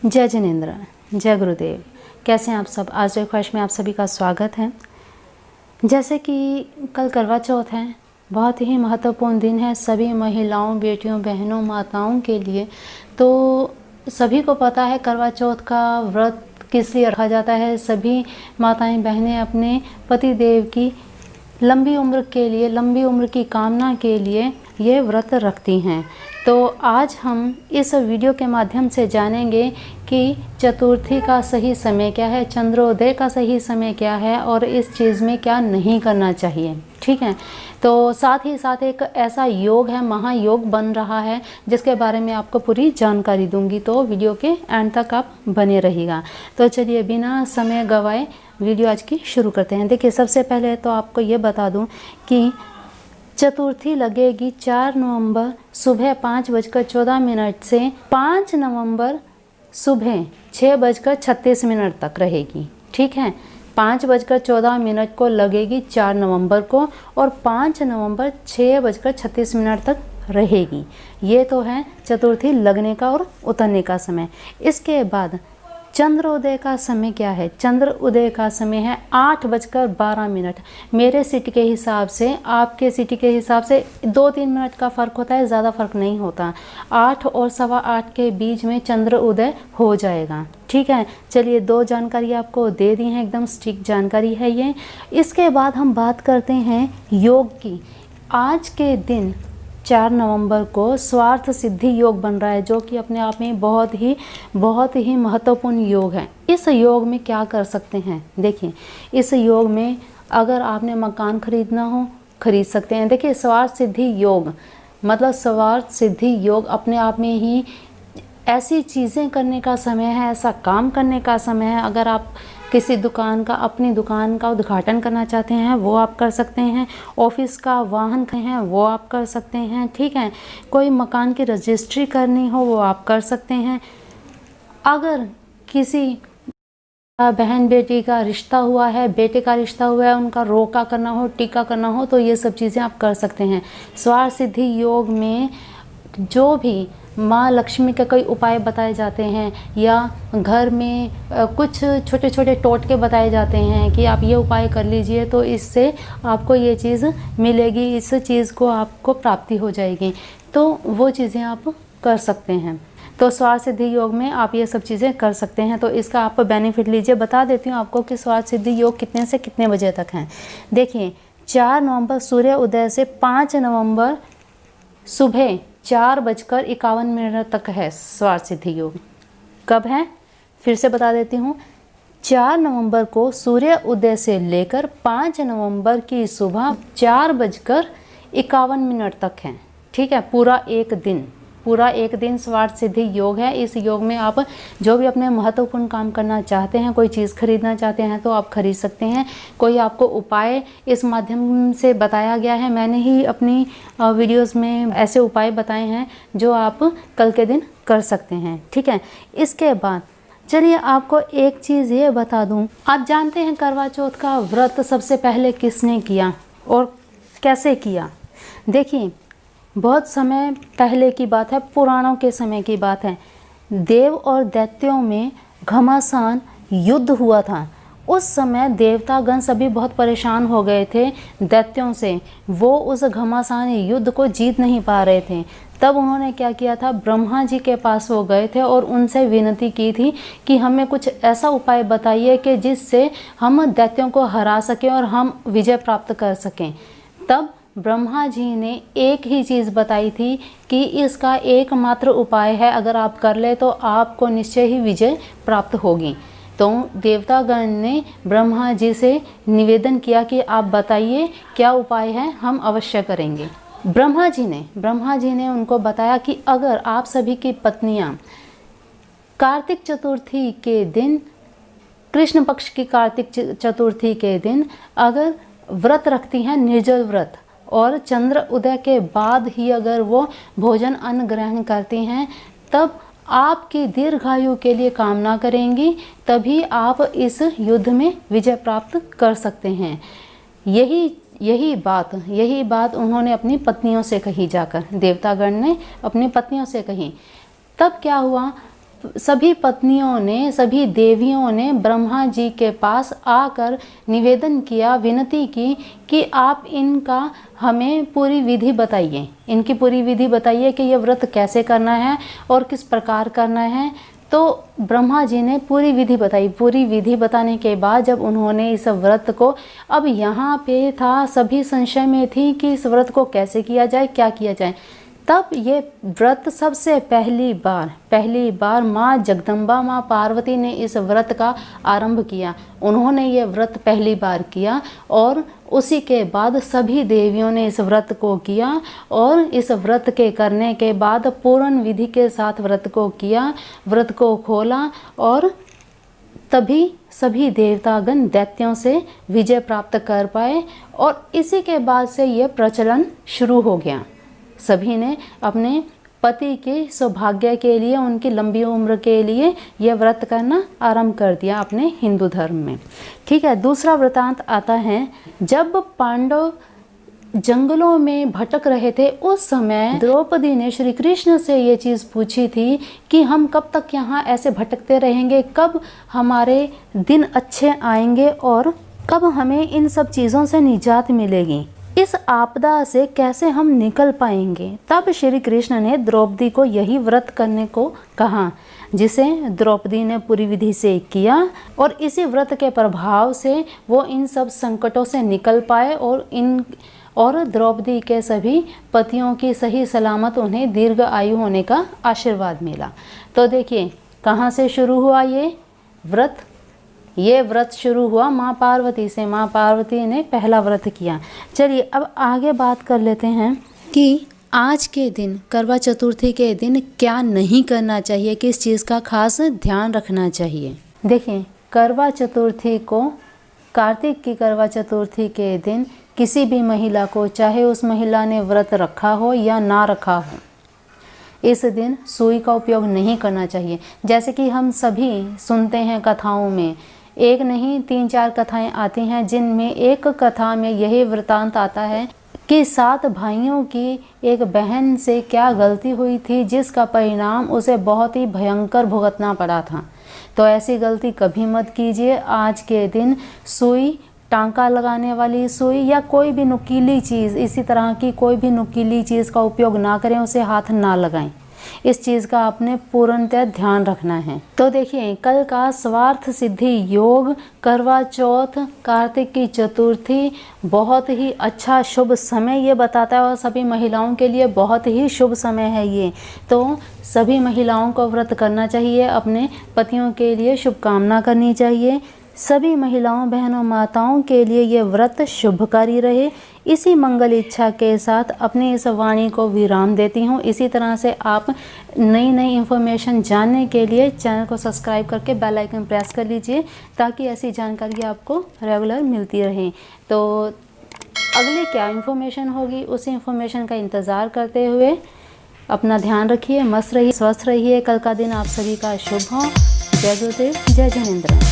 जय जिनेंद्र, जय गुरुदेव। कैसे हैं आप सब? आज ख्वाहिश में आप सभी का स्वागत है। जैसे कि कल करवा चौथ है, बहुत ही महत्वपूर्ण दिन है सभी महिलाओं, बेटियों, बहनों, माताओं के लिए। तो सभी को पता है करवा चौथ का व्रत किस लिए रखा जाता है। सभी माताएं बहनें अपने पति देव की लंबी उम्र के लिए, लंबी उम्र की कामना के लिए ये व्रत रखती हैं। तो आज हम इस वीडियो के माध्यम से जानेंगे कि चतुर्थी का सही समय क्या है, चंद्रोदय का सही समय क्या है और इस चीज़ में क्या नहीं करना चाहिए। ठीक है, तो साथ ही साथ एक ऐसा योग है, महायोग बन रहा है, जिसके बारे में आपको पूरी जानकारी दूंगी। तो वीडियो के एंड तक आप बने रहिएगा। तो चलिए बिना समय गवाए वीडियो आज की शुरू करते हैं। देखिए, सबसे पहले तो आपको ये बता दूं कि चतुर्थी लगेगी 4 नवंबर सुबह 5:14 से 5 नवंबर सुबह 6:36 तक रहेगी। ठीक है, 5:14 को लगेगी 4 नवंबर को और 5 नवंबर 6:36 तक रहेगी। ये तो है चतुर्थी लगने का और उतरने का समय। इसके बाद चंद्रोदय का समय क्या है? चंद्र उदय का समय है 8:12। मेरे सिटी के हिसाब से, आपके सिटी के हिसाब से 2-3 मिनट का फ़र्क होता है, ज़्यादा फ़र्क नहीं होता। 8 और 8:15 के बीच में चंद्र उदय हो जाएगा। ठीक है, चलिए 2 जानकारी आपको दे दी हैं, एकदम स्ट्रिक्ट जानकारी है ये। इसके बाद हम बात करते हैं योग की। आज के दिन 4 नवंबर को स्वार्थ सिद्धि योग बन रहा है, जो कि अपने आप में बहुत ही महत्वपूर्ण योग है। इस योग में क्या कर सकते हैं? देखिए, इस योग में अगर आपने मकान खरीदना हो, खरीद सकते हैं। देखिए, स्वार्थ सिद्धि योग मतलब स्वार्थ सिद्धि योग अपने आप में ही ऐसी चीज़ें करने का समय है, ऐसा काम करने का समय है। अगर आप किसी दुकान का, अपनी दुकान का उद्घाटन करना चाहते हैं, वो आप कर सकते हैं। ऑफिस का वाहन हैं, वो आप कर सकते हैं। ठीक है, कोई मकान की रजिस्ट्री करनी हो, वो आप कर सकते हैं। अगर किसी बहन बेटी का रिश्ता हुआ है, बेटे का रिश्ता हुआ है, उनका रोका करना हो, टीका करना हो, तो ये सब चीज़ें आप कर सकते हैं। स्वार्थ सिद्धि योग में जो भी माँ लक्ष्मी के कई उपाय बताए जाते हैं या घर में कुछ छोटे छोटे टोटके बताए जाते हैं कि आप ये उपाय कर लीजिए तो इससे आपको ये चीज़ मिलेगी, इस चीज़ को आपको प्राप्ति हो जाएगी, तो वो चीज़ें आप कर सकते हैं। तो स्वार्थ सिद्धि योग में आप ये सब चीज़ें कर सकते हैं। तो इसका आप बेनिफिट लीजिए। बता देती हूँ आपको कि स्वार्थ सिद्धि योग कितने से कितने बजे तक हैं। देखिए, 4 नवंबर सूर्य उदय से 5 नवंबर सुबह 4:51 तक है स्वार्थ सिद्धि योग। कब है? फिर से बता देती हूँ। 4 नवंबर को सूर्य उदय से लेकर 5 नवंबर की सुबह 4:51 तक है। ठीक है, पूरा एक दिन स्वार्थ सिद्धि योग है। इस योग में आप जो भी अपने महत्वपूर्ण काम करना चाहते हैं, कोई चीज़ खरीदना चाहते हैं तो आप खरीद सकते हैं। कोई आपको उपाय इस माध्यम से बताया गया है, मैंने ही अपनी वीडियोस में ऐसे उपाय बताए हैं जो आप कल के दिन कर सकते हैं। ठीक है, इसके बाद चलिए आपको एक चीज़ ये बता दूं। आप जानते हैं करवा चौथ का व्रत सबसे पहले किसने किया और कैसे किया? देखिए, बहुत समय पहले की बात है, पुराणों के समय की बात है। देव और दैत्यों में घमासान युद्ध हुआ था। उस समय देवतागण सभी बहुत परेशान हो गए थे दैत्यों से। वो उस घमासान युद्ध को जीत नहीं पा रहे थे। तब उन्होंने क्या किया था? ब्रह्मा जी के पास वो गए थे और उनसे विनती की थी कि हमें कुछ ऐसा उपाय बताइए कि जिससे हम दैत्यों को हरा सकें और हम विजय प्राप्त कर सकें। तब ब्रह्मा जी ने एक ही चीज़ बताई थी कि इसका एकमात्र उपाय है, अगर आप कर ले तो आपको निश्चय ही विजय प्राप्त होगी। तो देवतागण ने ब्रह्मा जी से निवेदन किया कि आप बताइए क्या उपाय है, हम अवश्य करेंगे। ब्रह्मा जी ने उनको बताया कि अगर आप सभी की पत्नियां कार्तिक चतुर्थी के दिन, कृष्ण पक्ष की कार्तिक चतुर्थी के दिन अगर व्रत रखती हैं, निर्जल व्रत, और चंद्र उदय के बाद ही अगर वो भोजन अन्न ग्रहण करती हैं, तब आपकी दीर्घायु के लिए कामना करेंगी, तभी आप इस युद्ध में विजय प्राप्त कर सकते हैं। यही बात उन्होंने अपनी पत्नियों से कही, जाकर देवतागण ने अपनी पत्नियों से कही। तब क्या हुआ? सभी पत्नियों ने, सभी देवियों ने ब्रह्मा जी के पास आकर निवेदन किया, विनती की कि आप इनका हमें पूरी विधि बताइए, इनकी पूरी विधि बताइए कि ये व्रत कैसे करना है और किस प्रकार करना है। तो ब्रह्मा जी ने पूरी विधि बताई। पूरी विधि बताने के बाद जब उन्होंने इस व्रत को, अब यहाँ पे था, सभी संशय में थी कि इस व्रत को कैसे किया जाए, क्या किया जाए। तब ये व्रत सबसे पहली बार माँ जगदम्बा, माँ पार्वती ने इस व्रत का आरंभ किया। उन्होंने ये व्रत पहली बार किया और उसी के बाद सभी देवियों ने इस व्रत को किया और इस व्रत के करने के बाद पूर्ण विधि के साथ व्रत को किया, व्रत को खोला और तभी सभी देवतागण दैत्यों से विजय प्राप्त कर पाए और इसी के बाद से ये प्रचलन शुरू हो गया। सभी ने अपने पति के सौभाग्य के लिए, उनकी लंबी उम्र के लिए यह व्रत करना आरंभ कर दिया अपने हिंदू धर्म में। ठीक है, दूसरा वृतांत आता है, जब पांडव जंगलों में भटक रहे थे उस समय द्रौपदी ने श्री कृष्ण से ये चीज़ पूछी थी कि हम कब तक यहाँ ऐसे भटकते रहेंगे, कब हमारे दिन अच्छे आएंगे और कब हमें इन सब चीज़ों से निजात मिलेगी, इस आपदा से कैसे हम निकल पाएंगे। तब श्री कृष्ण ने द्रौपदी को यही व्रत करने को कहा, जिसे द्रौपदी ने पूरी विधि से किया और इसी व्रत के प्रभाव से वो इन सब संकटों से निकल पाए और द्रौपदी के सभी पतियों की सही सलामत उन्हें दीर्घ आयु होने का आशीर्वाद मिला। तो देखिए कहाँ से शुरू हुआ ये व्रत। ये व्रत शुरू हुआ माँ पार्वती से। माँ पार्वती ने पहला व्रत किया। चलिए अब आगे बात कर लेते हैं कि आज के दिन, करवा चतुर्थी के दिन क्या नहीं करना चाहिए, किस चीज़ का खास ध्यान रखना चाहिए। देखिए, करवा चतुर्थी को, कार्तिक की करवा चतुर्थी के दिन किसी भी महिला को, चाहे उस महिला ने व्रत रखा हो या ना रखा हो, इस दिन सुई का उपयोग नहीं करना चाहिए। जैसे कि हम सभी सुनते हैं कथाओं में, एक नहीं 3-4 कथाएं आती हैं, जिनमें एक कथा में यही वृतांत आता है कि 7 भाइयों की एक बहन से क्या गलती हुई थी, जिसका परिणाम उसे बहुत ही भयंकर भुगतना पड़ा था। तो ऐसी गलती कभी मत कीजिए। आज के दिन सुई, टांका लगाने वाली सुई या कोई भी नुकीली चीज़, इसी तरह की कोई भी नुकीली चीज़ का उपयोग ना करें, उसे हाथ ना लगाएं। इस चीज़ का आपने पूर्णतः ध्यान रखना है। तो देखिए, कल का स्वार्थ सिद्धि योग, करवा चौथ, कार्तिक की चतुर्थी बहुत ही अच्छा शुभ समय ये बताता है और सभी महिलाओं के लिए बहुत ही शुभ समय है ये। तो सभी महिलाओं को व्रत करना चाहिए, अपने पतियों के लिए शुभकामना करनी चाहिए। सभी महिलाओं, बहनों, माताओं के लिए ये व्रत शुभकारी रहे। इसी मंगल इच्छा के साथ अपनी इस वाणी को विराम देती हूँ। इसी तरह से आप नई नई इन्फॉर्मेशन जानने के लिए चैनल को सब्सक्राइब करके बेल आइकन प्रेस कर लीजिए, ताकि ऐसी जानकारी आपको रेगुलर मिलती रहे। तो अगली क्या इन्फॉर्मेशन होगी, उसी इन्फॉर्मेशन का इंतज़ार करते हुए अपना ध्यान रखिए, मस्त रहिए, स्वस्थ रहिए। कल का दिन आप सभी का शुभ हो। जय गुरुदेव, जय जिनेंद्र।